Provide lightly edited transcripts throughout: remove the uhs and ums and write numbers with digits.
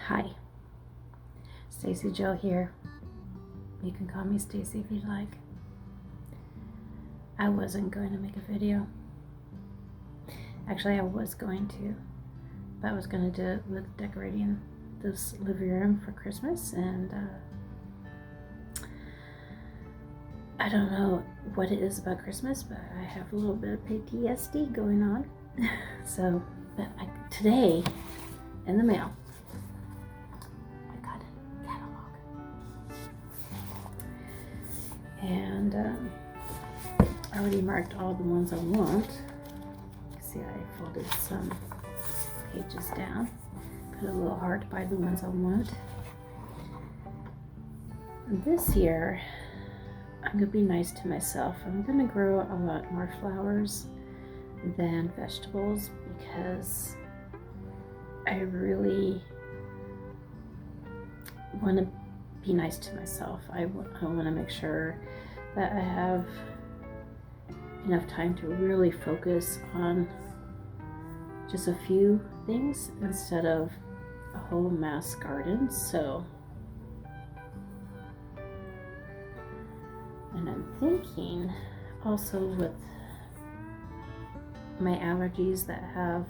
Hi, Stacy Jo here. You can call me Stacy if you'd like. I wasn't going to make a video. Actually, I was going to, but I was going to do it with decorating this living room for Christmas, and I don't know what it is about Christmas, but I have a little bit of PTSD going on. So, but today in the mail, I got a catalog, and I already marked all the ones I want. See, I folded some pages down, put a little heart by the ones I want. This year, I'm gonna be nice to myself. I'm gonna grow a lot more flowers than vegetables because I really want to be nice to myself. I want to make sure that I have enough time to really focus on just a few things instead of a whole mass garden. So, and I'm thinking also with my allergies that have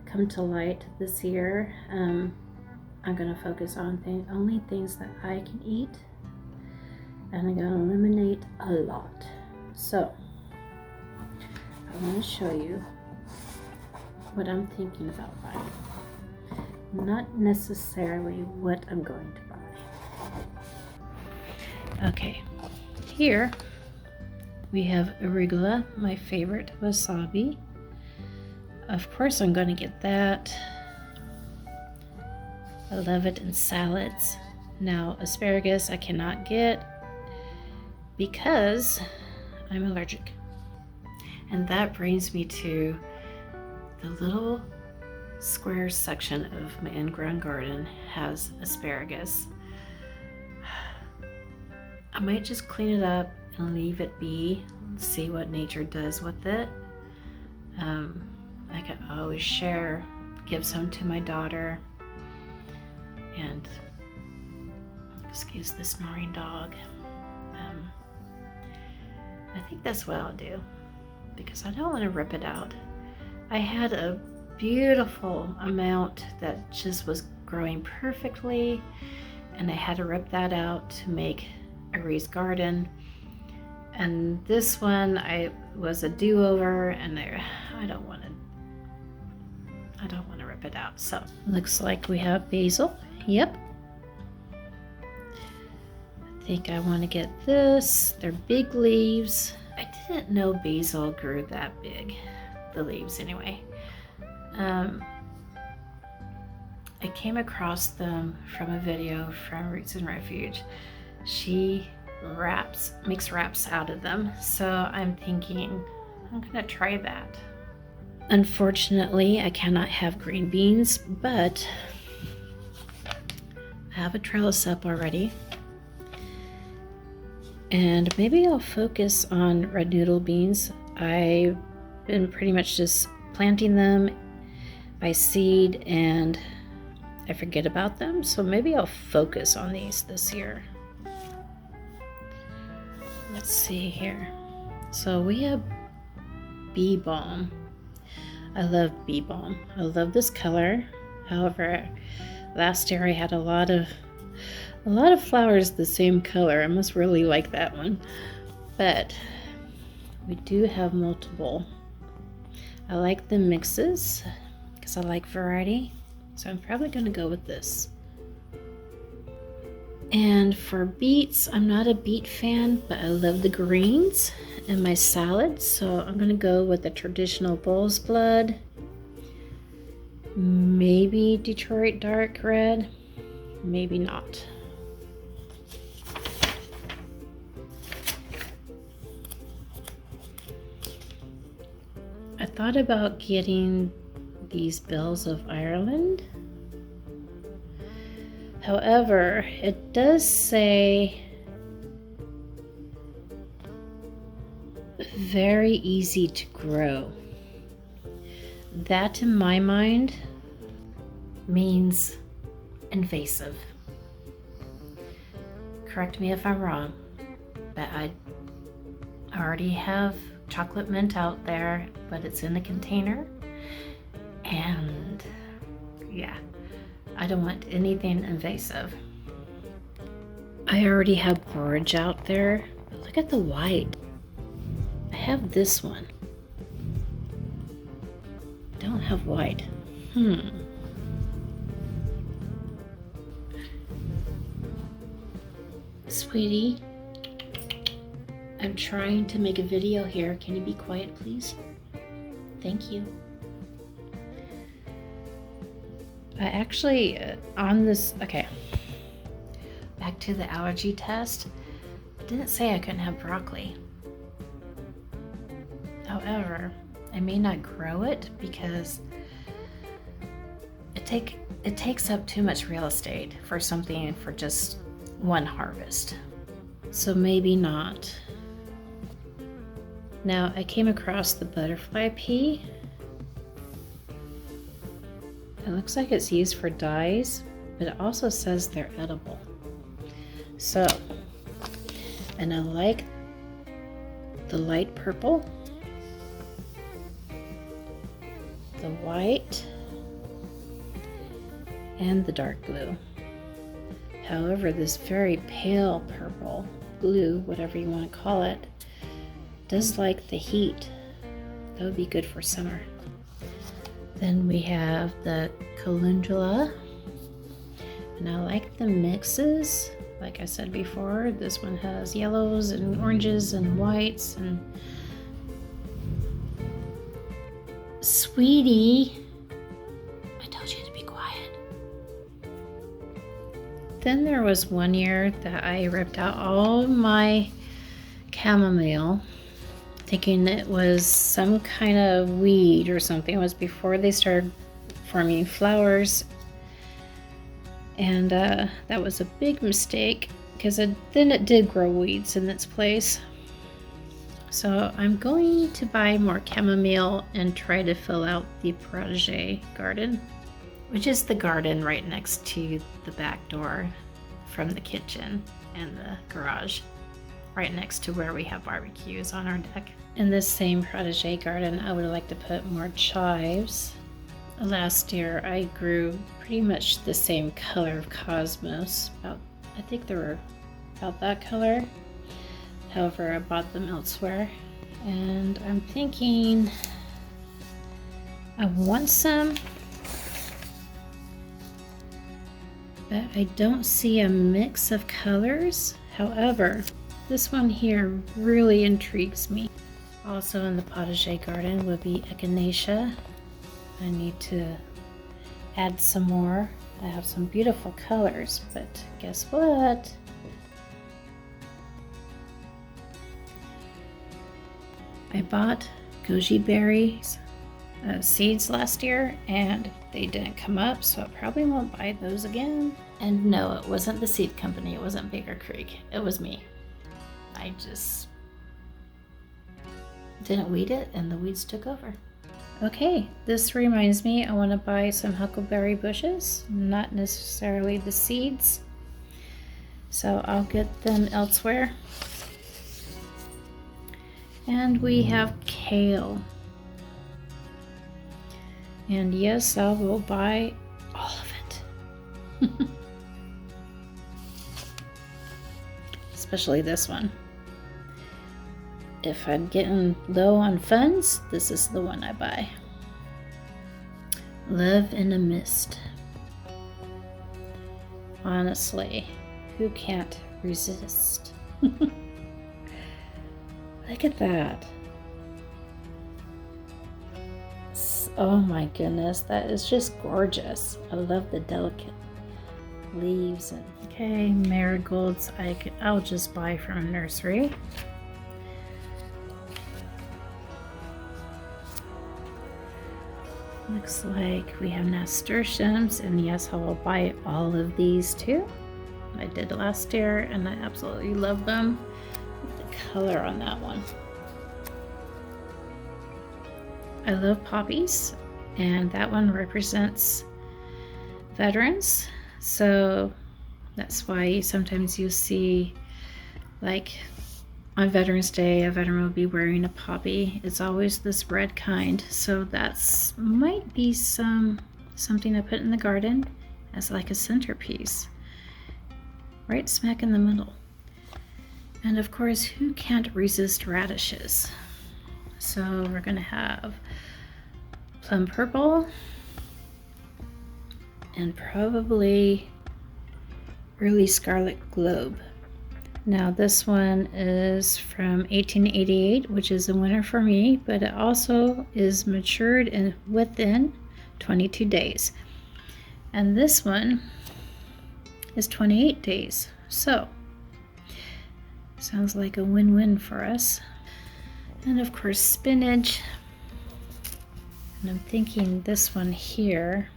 come to light this year, I'm going to focus on only things that I can eat, and I'm going to eliminate a lot. So I want to show you what I'm thinking about buying, not necessarily what I'm going to buy. Okay, here we have arugula, my favorite, wasabi. Of course I'm going to get that. I love it in salads. Now asparagus I cannot get because I'm allergic. And that brings me to the little square section of my in-ground garden has asparagus. I might just clean it up and leave it be, see what nature does with it. I can always share, give some to my daughter, and excuse the snoring dog. I think that's what I'll do because I don't want to rip it out. I had a beautiful amount that just was growing perfectly, and I had to rip that out to make a raised garden. And this one was a do-over, and I don't want to rip it out. So looks like we have basil. Yep. I think I want to get this. They're big leaves. I didn't know basil grew that big. The leaves anyway. I came across them from a video from Roots and Refuge. She makes wraps out of them, so I'm thinking I'm gonna try that. Unfortunately, I cannot have green beans, but I have a trellis up already, and maybe I'll focus on red noodle beans. I've been pretty much just planting them by seed and I forget about them, so maybe I'll focus on these this year. Let's see here. So we have bee balm. I love bee balm. I love this color. However, last year I had a lot of flowers the same color. I must really like that one. But we do have multiple. I like the mixes because I like variety. So I'm probably going to go with this. And for beets, I'm not a beet fan, but I love the greens in my salad. So I'm going to go with the traditional bull's blood. Maybe Detroit dark red. Maybe not. I thought about getting these bells of Ireland. However, it does say very easy to grow. That in my mind means invasive. Correct me if I'm wrong, but I already have chocolate mint out there, but it's in a container. And yeah, I don't want anything invasive. I already have borage out there, but look at the white. I have this one. I don't have white. Sweetie, I'm trying to make a video here. Can you be quiet, please? Thank you. I actually, on this, okay, back to the allergy test, it didn't say I couldn't have broccoli. However, I may not grow it because it takes up too much real estate for something for just one harvest. So maybe not. Now I came across the butterfly pea. It looks like it's used for dyes, but it also says they're edible. So, and I like the light purple, the white, and the dark blue. However, this very pale purple, blue, whatever you want to call it, does like the heat. That would be good for summer. Then we have the calendula, and I like the mixes. Like I said before, this one has yellows and oranges and whites. And Sweetie, I told you to be quiet. Then there was one year that I ripped out all my chamomile, thinking it was some kind of weed or something. It was before they started forming flowers. And that was a big mistake because then it did grow weeds in its place. So I'm going to buy more chamomile and try to fill out the protege garden, which is the garden right next to the back door from the kitchen and the garage, right next to where we have barbecues on our deck. In this same protege garden, I would like to put more chives. Last year, I grew pretty much the same color of cosmos. I think they were about that color. However, I bought them elsewhere. And I'm thinking I want some, but I don't see a mix of colors. However, this one here really intrigues me. Also in the potager garden would be echinacea. I need to add some more. I have some beautiful colors, but guess what? I bought goji berry seeds last year and they didn't come up, so I probably won't buy those again. And no, it wasn't the seed company. It wasn't Baker Creek. It was me. I just didn't weed it and the weeds took over. Okay, this reminds me I want to buy some huckleberry bushes, not necessarily the seeds. So I'll get them elsewhere. And we have kale. And yes, I will buy all of it. Especially this one. If I'm getting low on funds, this is the one I buy. Love in a Mist. Honestly, who can't resist? Look at that. Oh my goodness, that is just gorgeous. I love the delicate leaves. And okay, marigolds I'll just buy from a nursery. Looks like we have nasturtiums, and yes, I will buy all of these too. I did last year and I absolutely love them. The color on that one. I love poppies, and that one represents veterans. So that's why sometimes you see, like on Veterans Day, a veteran will be wearing a poppy. It's always this red kind. So that's might be something to put in the garden as like a centerpiece, right smack in the middle. And of course, who can't resist radishes? So we're gonna have plum purple and probably early scarlet globe. Now this one is from 1888, which is a winner for me, but it also is matured in within 22 days. And this one is 28 days. So sounds like a win-win for us. And of course spinach. And I'm thinking this one here,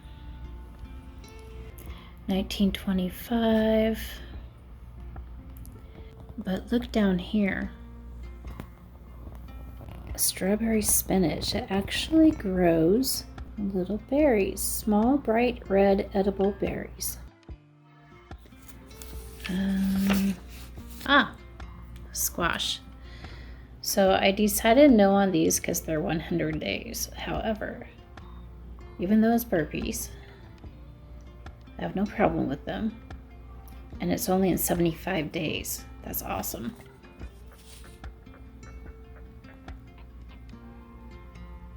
1925. But look down here. Strawberry spinach. It actually grows little berries, small, bright red edible berries. Squash. So I decided no on these because they're 100 days. However, even though it's burpees, I have no problem with them. And it's only in 75 days. That's awesome.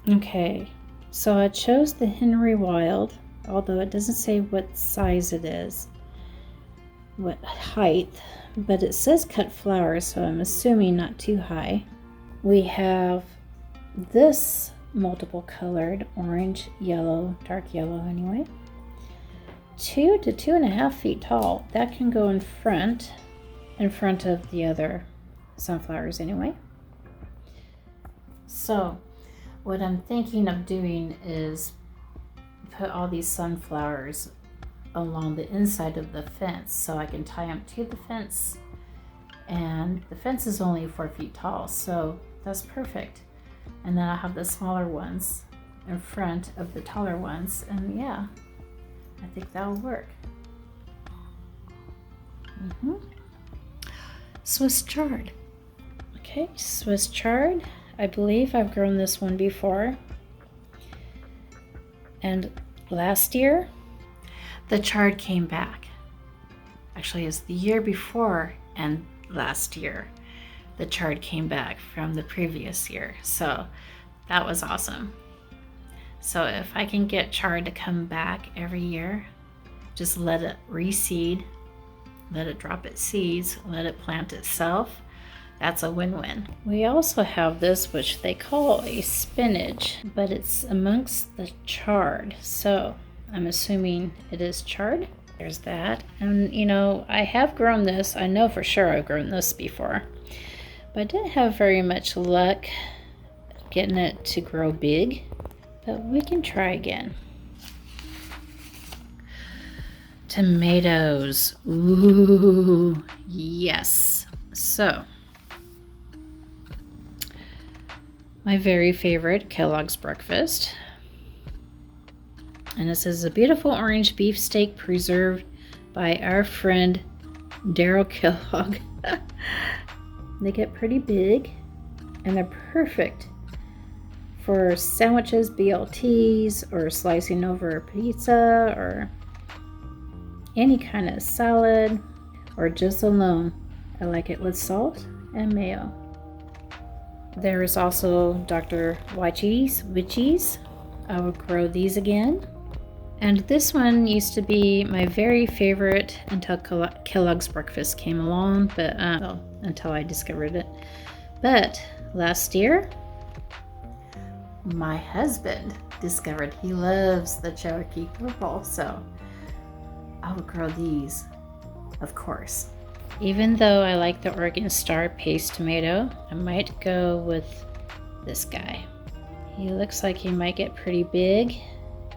Okay, so I chose the Henry Wild, although it doesn't say what size it is, what height, but it says cut flowers, so I'm assuming not too high. We have this multiple colored, orange, yellow, dark yellow anyway. 2 to 2.5 feet tall. That can go in front of the other sunflowers anyway. So what I'm thinking of doing is put all these sunflowers along the inside of the fence so I can tie them to the fence, and the fence is only 4 feet tall, so that's perfect. And then I'll have the smaller ones in front of the taller ones, and yeah, I think that'll work. Swiss chard. Okay, Swiss chard. I believe I've grown this one before. And last year, the chard came back. Actually, it's the year before and last year, the chard came back from the previous year. So that was awesome. So if I can get chard to come back every year, just let it reseed, let it drop its seeds, let it plant itself, that's a win-win. We also have this, which they call a spinach, but it's amongst the chard. So I'm assuming it is chard. There's that. And you know, I have grown this. I know for sure I've grown this before, but I didn't have very much luck getting it to grow big, but we can try again. Tomatoes. Ooh, yes. So my very favorite Kellogg's breakfast. And this is a beautiful orange beefsteak preserved by our friend Daryl Kellogg. They get pretty big and they're perfect for sandwiches, BLTs, or slicing over a pizza, or any kind of salad, or just alone. I like it with salt and mayo. There is also Dr. Witchies. I would grow these again. And this one used to be my very favorite until Kellogg's breakfast came along, but until I discovered it. But last year, my husband discovered he loves the Cherokee purple, so I would grow these, of course. Even though I like the Oregon Star paste tomato, I might go with this guy. He looks like he might get pretty big,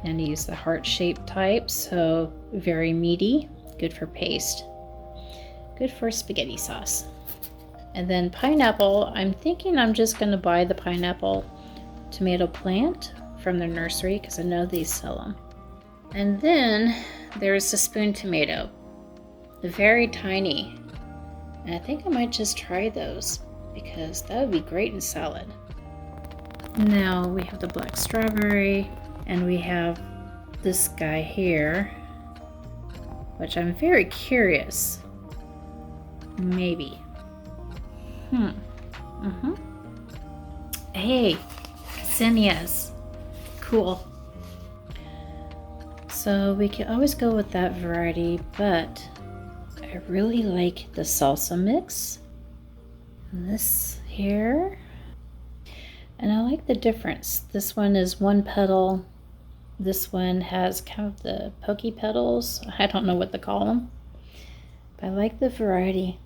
and he's the heart-shaped type, so very meaty, good for paste, good for spaghetti sauce. And then pineapple, I'm thinking I'm just gonna buy the pineapple tomato plant from the nursery because I know they sell them. And then there's the spoon tomato. They're very tiny. And I think I might just try those because that would be great in salad. Now we have the black strawberry and we have this guy here, which I'm very curious. Maybe. Hey, zinnias. Cool. So we can always go with that variety, but I really like the salsa mix. And this here. And I like the difference. This one is one petal. This one has kind of the pokey petals. I don't know what to call them. But I like the variety.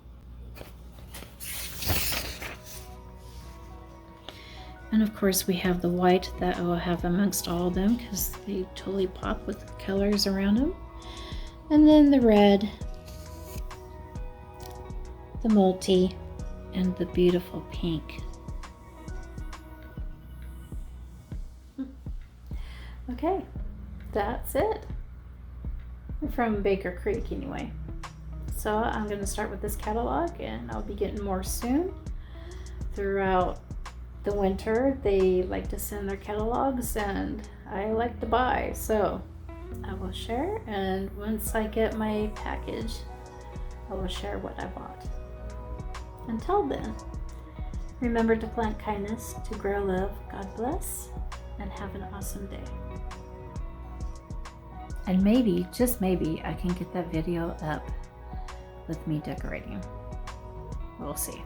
And of course we have the white that I will have amongst all of them because they totally pop with the colors around them. And then the red, the multi, and the beautiful pink. Okay, that's it. From Baker Creek anyway. So I'm going to start with this catalog and I'll be getting more soon. Throughout the winter they like to send their catalogs and I like to buy, so I will share, and once I get my package I will share what I bought. Until then, remember to plant kindness, to grow love. God bless, and have an awesome day. And maybe, just maybe, I can get that video up with me decorating. We'll see.